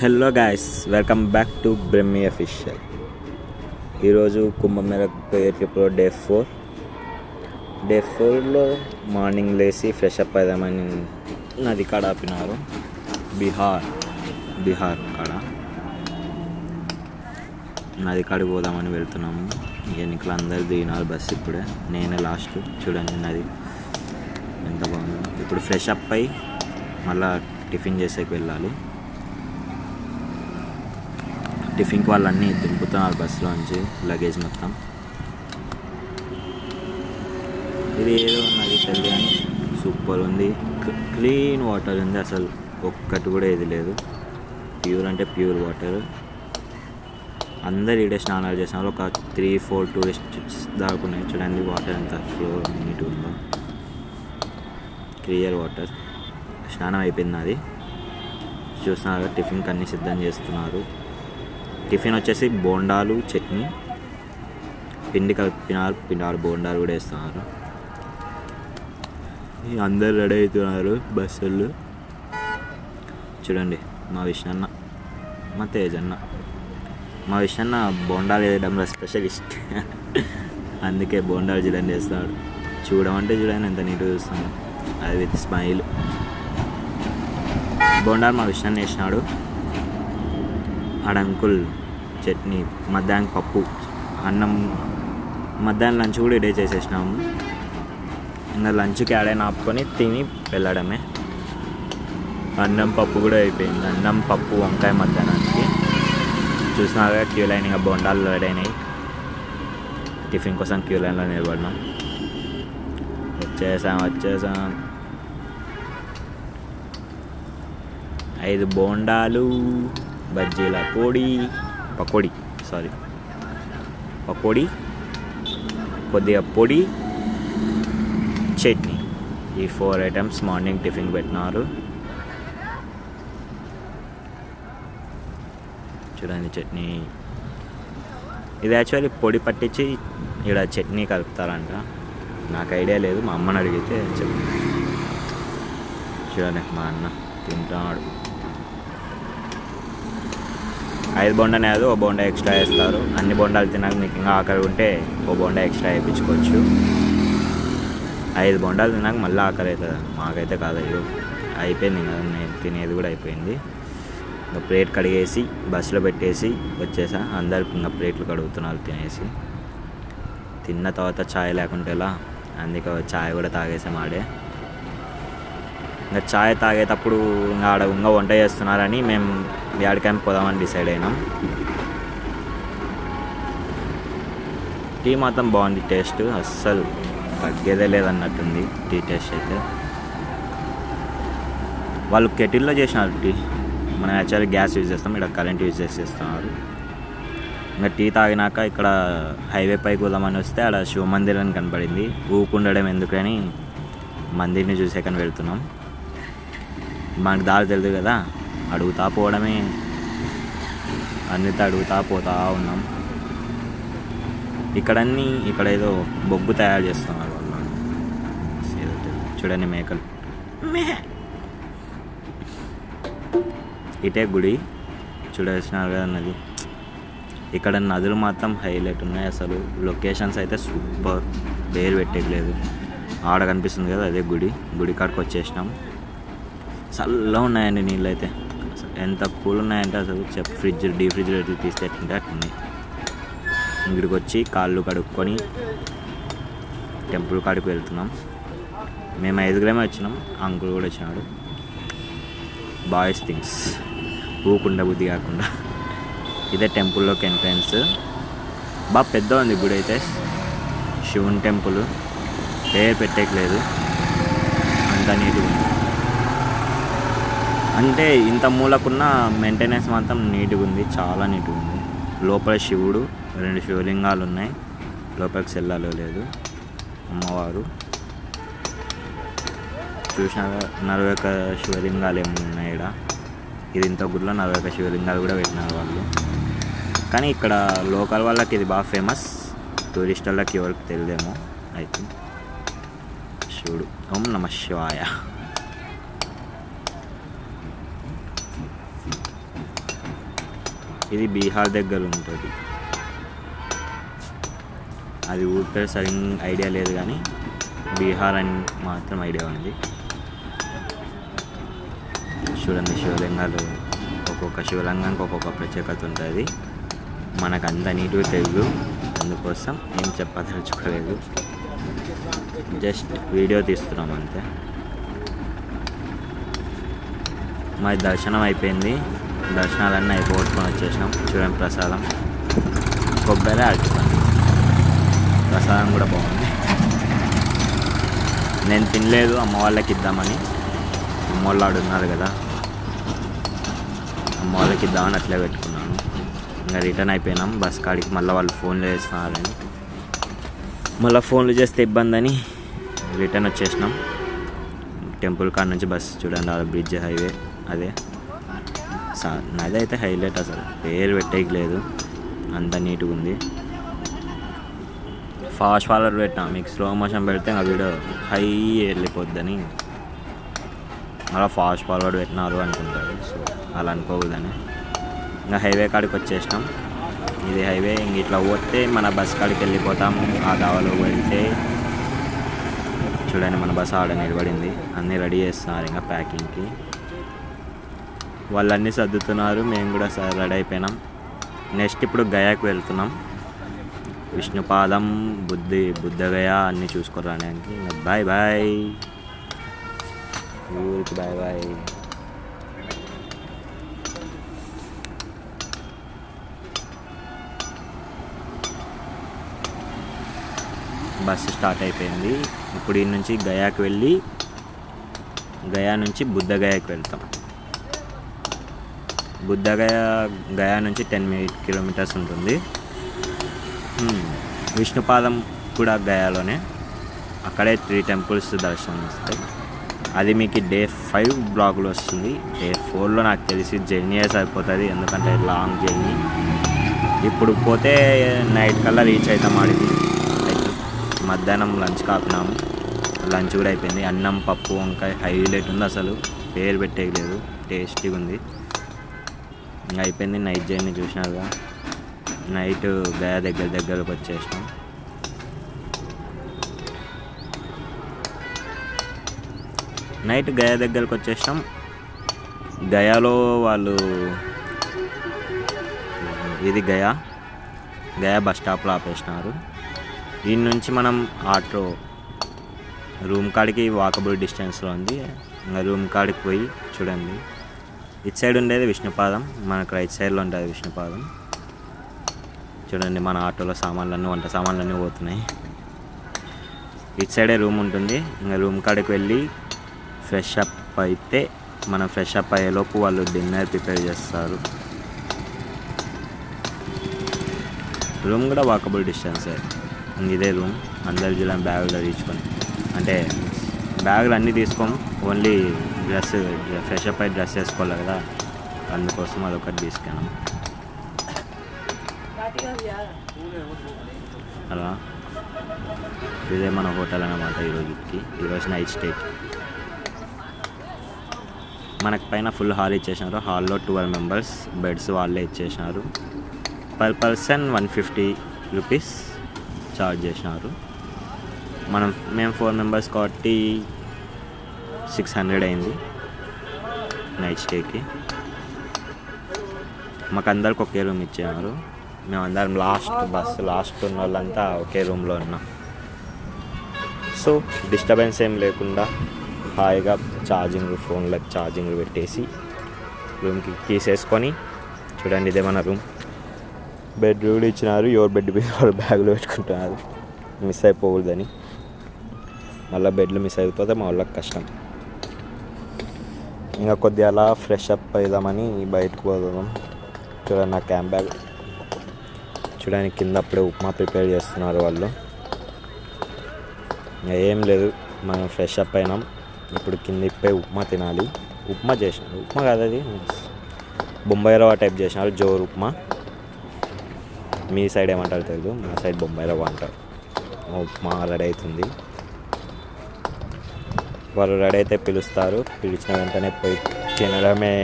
Hello guys, welcome back to Brahmi official. ఈరోజు కుంభమేళకు పోయే ట్రిప్లో డే ఫోర్లో మార్నింగ్ లేచి ఫ్రెష్ అప్ అవుదామని నది కాడ ఆపినారు. బీహార్ కాడ నది కాడికి పోదామని వెళ్తున్నాము. ఎన్నికలు అందరు దిగినారు బస్సు. ఇప్పుడే నేనే లాస్ట్. చూడండి నది ఎంత బాగుందో. ఇప్పుడు ఫ్రెష్ అప్ అయి మళ్ళీ టిఫిన్ చేసేకి వెళ్ళాలి. టిఫిన్కి వాళ్ళన్నీ దింపుతున్నారు బస్సులోంచి లగేజ్ మొత్తం. ఇది ఏదో ఉన్నది తెలియదు కానీ సూపర్ ఉంది. క్లీన్ వాటర్ ఉంది, అసలు ఒక్కటి కూడా ఏది లేదు. ప్యూర్ అంటే ప్యూర్ వాటర్. అందరు ఈడే స్నానాలు చేస్తున్నారు. ఒక 3-4 టూరిస్ట్ దాకున్నాయి. చూడండి వాటర్ ఎంత ఫ్లో నీట్ ఉందో, క్లియర్ వాటర్. స్నానం అయిపోయింది అది. చూస్తున్నారు టిఫిన్కి అన్నీ సిద్ధం చేస్తున్నారు. టిఫిన్ వచ్చేసి బోండాలు, చట్నీ, పిండి కలిపినారు. బోండాలు కూడా వేస్తున్నారు. అందరు రెడీ అవుతున్నారు బస్సులు. చూడండి మా విష్ణన్న, మా తేజన్న. మా విష్ణన్న బోండాలు వేయడంలో స్పెషలిస్ట్. అందుకే బోండాలు చూడండి వేస్తాడు. చూడమంటే చూడండి ఎంత నీట్గా చూస్తాను. అది విత్ స్మైల్. బోండాలు మా విష్ణన్న వేసినాడు. ఆడ అంకుల్ చట్నీ, మధ్యాహ్నం పప్పు, అన్నం. మధ్యాహ్నం లంచ్ కూడా ఇడే చేసేసినాము. ఇంకా లంచ్కి ఆడైనా ఆపుకొని తిని వెళ్ళడమే. అన్నం పప్పు కూడా అయిపోయింది. అన్నం పప్పు వంకాయ మధ్యాహ్నానికి. చూసినాగా క్యూ లైన్, ఇంకా బోండాలు రెడీ అయినాయి. టిఫిన్ కోసం క్యూ లైన్లో నిలబడినాం. వచ్చేసాం. 5 బోండాలు, బజ్జీల పకోడీ, కొద్దిగా పొడి, చట్నీ. ఈ 4 ఐటమ్స్ మార్నింగ్ టిఫిన్ పెట్టినారు. చూడండి చట్నీ. ఇది యాక్చువల్లీ పొడి పట్టించి ఇక్కడ చట్నీ కలుపుతారంట. నాకు ఐడియా లేదు, మా అమ్మని అడిగితే చెప్పు. చూడండి మా అన్న తింటాడు. 5 బోండానే కాదు, ఓ బోండా ఎక్స్ట్రా వేస్తారు. అన్ని బోండాలు తిన్నాక మీకు ఇంకా ఆకలి ఉంటే ఓ బోండా ఎక్స్ట్రా వేయించుకోవచ్చు. 5 బోండాలు తిన్నాక మళ్ళీ ఆకలి అవుతుంది. మాకైతే కాదు, అయ్యో అయిపోయింది కదా, నేను తినేది కూడా అయిపోయింది. ఇంకా ప్లేట్ కడిగేసి బస్సులో పెట్టేసి వచ్చేసా. అందరికి ఇంకా ప్లేట్లు కడుగుతున్నారు తినేసి. తిన్న తర్వాత ఛాయ్ లేకుంటే ఎలా, అందుకే ఛాయ్ కూడా తాగేసాం ఆడే. ఇంకా ఛాయ్ తాగేటప్పుడు ఇంకా ఆడ ఇంకా వంట చేస్తున్నారని మేము యాడికైనా పోదామని డిసైడ్ అయినాం. టీ మాత్రం బాగుంది. టేస్ట్ అస్సలు తగ్గేదే లేదన్నట్టుంది టీ టేస్ట్ అయితే. వాళ్ళు కెటిల్లో చేసినారు టీ. మనం యాక్చువల్లీ గ్యాస్ యూజ్ చేస్తాం, ఇక్కడ కరెంట్ యూజ్ చేస్తున్నారు. ఇంకా టీ తాగినాక ఇక్కడ హైవే పైకి పోదామని వస్తే ఆడ శివ మందిర్ అని కనపడింది. ఊకుండడం ఎందుకని మందిర్ని చూసేకని వెళ్తున్నాం. మనకు దారి తెలియదు కదా, అడుగుతా పోవడమే. అన్నితో అడుగుతా పోతా ఉన్నాం. ఇక్కడ ఏదో బొగ్గు తయారు చేస్తున్నారు వాళ్ళు. చూడండి మేకలు. ఇటే గుడి చూడాల్సినారు కదా నది. ఇక్కడ నదులు మాత్రం హైలైట్ ఉన్నాయి. అసలు లొకేషన్స్ అయితే సూపర్, పేరు పెట్టేయలేదు. ఆడ కనిపిస్తుంది కదా అదే గుడి కాడికి వచ్చేసినాం. చల్లగా ఉన్నాయండి నీళ్ళు అయితే. ఎంత కూల్ ఉన్నాయంటే అసలు డీప్ ఫ్రిడ్జ్ తీస్తే ఎట్లుంటే అట్లున్నాయి. ఇక్కడికి వచ్చి కాళ్ళు కడుక్కొని టెంపుల్ కాడికి వెళ్తున్నాం. మేము 5 వచ్చినాం, అంకుల్ కూడా వచ్చినాడు. బాయ్స్ థింగ్స్, ఊకుండా బుద్ధి కాకుండా. ఇదే టెంపుల్లోకి ఎంట్రన్స్. బాగా పెద్ద ఉంది గుడి అయితే. శివుని టెంపుల్, పేరు పెట్టేయలేదు, అంత నీట్గా ఉంది. అంటే ఇంత మూలకున్న మెయింటెనెన్స్ మాత్రం నీట్గా ఉంది, చాలా నీట్గా ఉంది. లోపల శివుడు, 2 శివలింగాలు ఉన్నాయి. లోపలికి సెల్లాలో లేదు. అమ్మవారు చూసినాక 41 శివలింగాలు ఏమి ఉన్నాయి ఇక్కడ. ఇది ఇంత గుడిలో 41 శివలింగాలు కూడా పెట్టినారు వాళ్ళు. కానీ ఇక్కడ లోకల్ వాళ్ళకి ఇది బాగా ఫేమస్, టూరిస్ట్ వాళ్ళకి ఎవరికి తెలియదేమో. అయితే శివుడు. ఓం నమః శివాయ. ఇది బీహార్ దగ్గర ఉంటుంది. అది ఊరి పేరు సరిగ్గా ఐడియా లేదు కానీ బీహార్ అని మాత్రం ఐడియా ఉంది. చూడండి శివలింగాలు, ఒక్కొక్క శివలింగానికి ఒక్కొక్క ప్రత్యేకత ఉంటుంది. మనకు అంత నీట్గా తెలియదు, అందుకోసం ఏం చెప్పదలుచుకోలేదు, జస్ట్ వీడియో తీస్తున్నాం అంతే. మరి దర్శనం అయిపోయింది, దర్శనాలన్నీ అయిపోగొట్టుకొని వచ్చేసినాం. చూడండి ప్రసాదం, కొబ్బరి అరటిపండు ప్రసాదం కూడా బాగుంది. నేను తినలేదు, అమ్మ వాళ్ళకి ఇద్దామని. అమ్మ వాళ్ళు ఆడు ఉన్నారు కదా, అమ్మ వాళ్ళకి ఇద్దామని అట్లే పెట్టుకున్నాను. ఇంకా రిటర్న్ అయిపోయినాం బస్ కాడికి. మళ్ళీ వాళ్ళు ఫోన్లు చేస్తున్నారని, మళ్ళీ ఫోన్లు చేస్తే ఇబ్బంది అని రిటర్న్ వచ్చేసినాం. టెంపుల్ కాడ నుంచి బస్ చూడండి, ఆ బ్రిడ్జ్ హైవే అదే. అదైతే హైలైట్, అసలు పేరు పెట్టేయలేదు, అంత నీట్గా ఉంది. ఫాస్ట్ ఫార్వర్డ్ పెట్టినా, మీకు స్లో మోషన్ పెడితే ఆ వీడియో హై వెళ్ళిపోద్దని అలా ఫాస్ట్ ఫార్వర్డ్ పెట్టినారు అనుకుంటారు. సో అలా అనుకోకూడదని ఇంకా హైవే కాడికి వచ్చేసినాం. ఇది హైవే, ఇంక ఇట్లా పోతే మన బస్ కాడికి వెళ్ళిపోతాము. ఆ దావలో వెళ్తే చూడండి మన బస్ ఆడ నిలబడింది, అన్నీ రెడీ చేస్తున్నారు ఇంకా ప్యాకింగ్కి. వాళ్ళన్నీ సర్దుతున్నారు, మేము కూడా రెడీ అయిపోయినాం. నెక్స్ట్ ఇప్పుడు గయాకు వెళ్తున్నాం. విష్ణుపాదం, బుద్ధగయ అన్నీ చూసుకోరానికి. ఇంకా బాయ్ బాయ్, ఊరికి బాయ్ బాయ్. బస్సు స్టార్ట్ అయిపోయింది. ఇప్పుడు ఈ నుంచి గయాకు వెళ్ళి గయా నుంచి బుద్ధగయాకి వెళ్తాం. గయా నుంచి 10 కిలోమీటర్స్ ఉంటుంది. విష్ణుపాదం కూడా గయాలోనే, అక్కడే 3 టెంపుల్స్ దర్శనం ఇస్తాయి. అది మీకు డే 5 బ్లాగ్లో వస్తుంది. డే 4లో నాకు తెలిసి జర్నీ సరిపోతుంది, ఎందుకంటే లాంగ్ జర్నీ. ఇప్పుడు పోతే నైట్ కల్లా రీచ్ అవుతాం ఆడికి. మధ్యాహ్నం లంచ్ కాకున్నాము, లంచ్ కూడా అయిపోయింది. అన్నం, పప్పు, వంకాయ హైలైట్ ఉంది, అసలు పేరు పెట్టేయలేదు, టేస్టీగా ఉంది. ఇంకా అయిపోయింది నైట్ జర్నీ. చూసినారుగా, నైట్ గయా దగ్గరకు వచ్చేసినాం. నైట్ గయా దగ్గరకు వచ్చేసినాం. గయాలో వాళ్ళు ఇది గయా బస్ స్టాప్లో ఆపేసినారు. దీని నుంచి మనం ఆటో రూమ్ కాడికి వాకబుల్ డిస్టెన్స్లో ఉంది. ఇంకా రూమ్ కాడికి పోయి చూడండి, ఇటు సైడ్ ఉండేది విష్ణుపాదం, మనకు రైట్ సైడ్లో ఉంటుంది విష్ణుపాదం. చూడండి మన ఆటోలో వంట సామాన్లన్నీ పోతున్నాయి. ఇటు సైడే రూమ్ ఉంటుంది. ఇంకా రూమ్ కాడికి వెళ్ళి ఫ్రెష్ అప్ అయితే, మనం ఫ్రెష్ అప్ అయ్యేలోపు వాళ్ళు డిన్నర్ ప్రిపేర్ చేస్తారు. రూమ్ కూడా వాకబుల్ డిస్టెన్సే. ఇదే రూమ్. అందరు చూడండి బ్యాగులు తీసుకొని, అంటే బ్యాగులు అన్నీ తీసుకోము, ఓన్లీ డ్రెస్ ఫ్రెష్ అప్ అయ్యి డ్రెస్ వేసుకోవాలి కదా, అందుకోసం అదొకటి తీసుకున్నాం. అలా ఇదే మన హోటల్ అన్నమాట. ఈరోజు నైట్ స్టేకి మనకు పైన ఫుల్ హాల్ ఇచ్చేసినారు. హాల్లో 12 మెంబర్స్, బెడ్స్ వాళ్ళే ఇచ్చేసినారు. పర్ పర్సన్ 150 రూపీస్ ఛార్జ్ చేసినారు. మేము 4 మెంబర్స్ కాబట్టి 600 అయింది నైట్ స్టేకి. మాకు అందరికి ఒకే రూమ్ ఇచ్చేవారు. మేమందరం లాస్ట్ ఉన్న వాళ్ళంతా ఒకే రూమ్లో ఉన్నాం. సో డిస్టర్బెన్స్ ఏం లేకుండా హాయిగా ఫోన్లకు ఛార్జింగ్ పెట్టేసి రూమ్కి తీసేసుకొని చూడండి, ఇదే మన రూమ్. బెడ్ కూడా ఇచ్చినారు. ఎవరు బెడ్ మీద వాళ్ళు బ్యాగులో పెట్టుకుంటున్నారు, మిస్ అయిపోకూడదని. మళ్ళీ బెడ్లు మిస్ అయిపోతే మా వాళ్ళకి కష్టం. ఇంకా కొద్దిగా అలా ఫ్రెష్ అప్ అవుదామని బయటకు పోదాం. చూడండి నా క్యాంప్ బ్యాగ్ చూడండి, కింద అప్పుడే ఉప్మా ప్రిపేర్ చేస్తున్నారు వాళ్ళు. ఇంకా ఏం లేదు, మనం ఫ్రెష్ అప్ అయినాం. ఇప్పుడు కింద ఇప్పే ఉప్మా తినాలి. ఉప్మా చేసినారు, ఉప్మా కాదు అది బొంబాయి రవ్వ టైప్ చేసినారు, జోరు ఉప్మా. మీ సైడ్ ఏమంటారు తెలియదు, మా సైడ్ బొంబాయి రవ్వ అంటారు. ఉప్మా రెడీ అవుతుంది. వాళ్ళు రెడీ అయితే పిలుస్తారు, పిలిచిన వెంటనే పోయి తినడమే.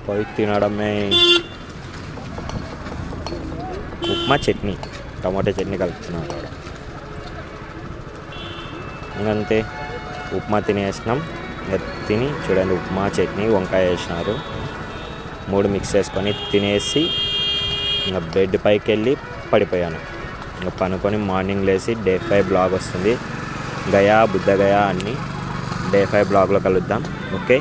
పోయి తినడమే. ఉప్మా చట్నీ, టమాటా చట్నీ కలుపుతున్నాను. ఇంకంతే, ఉప్మా తినేసినాం. తిని చూడండి, ఉప్మా చట్నీ వంకాయ వేసినారు. 3 మిక్స్ చేసుకొని తినేసి ఇంకా బెడ్ పైకి వెళ్ళి పడిపోయాను. ఇంకా పనుకొని మార్నింగ్ లేచి డే 5 బ్లాగ్ వస్తుంది. గయా బుద్ధగయా అన్నీ డే 5 బ్లాగ్లో కలుద్దాం. ఓకే.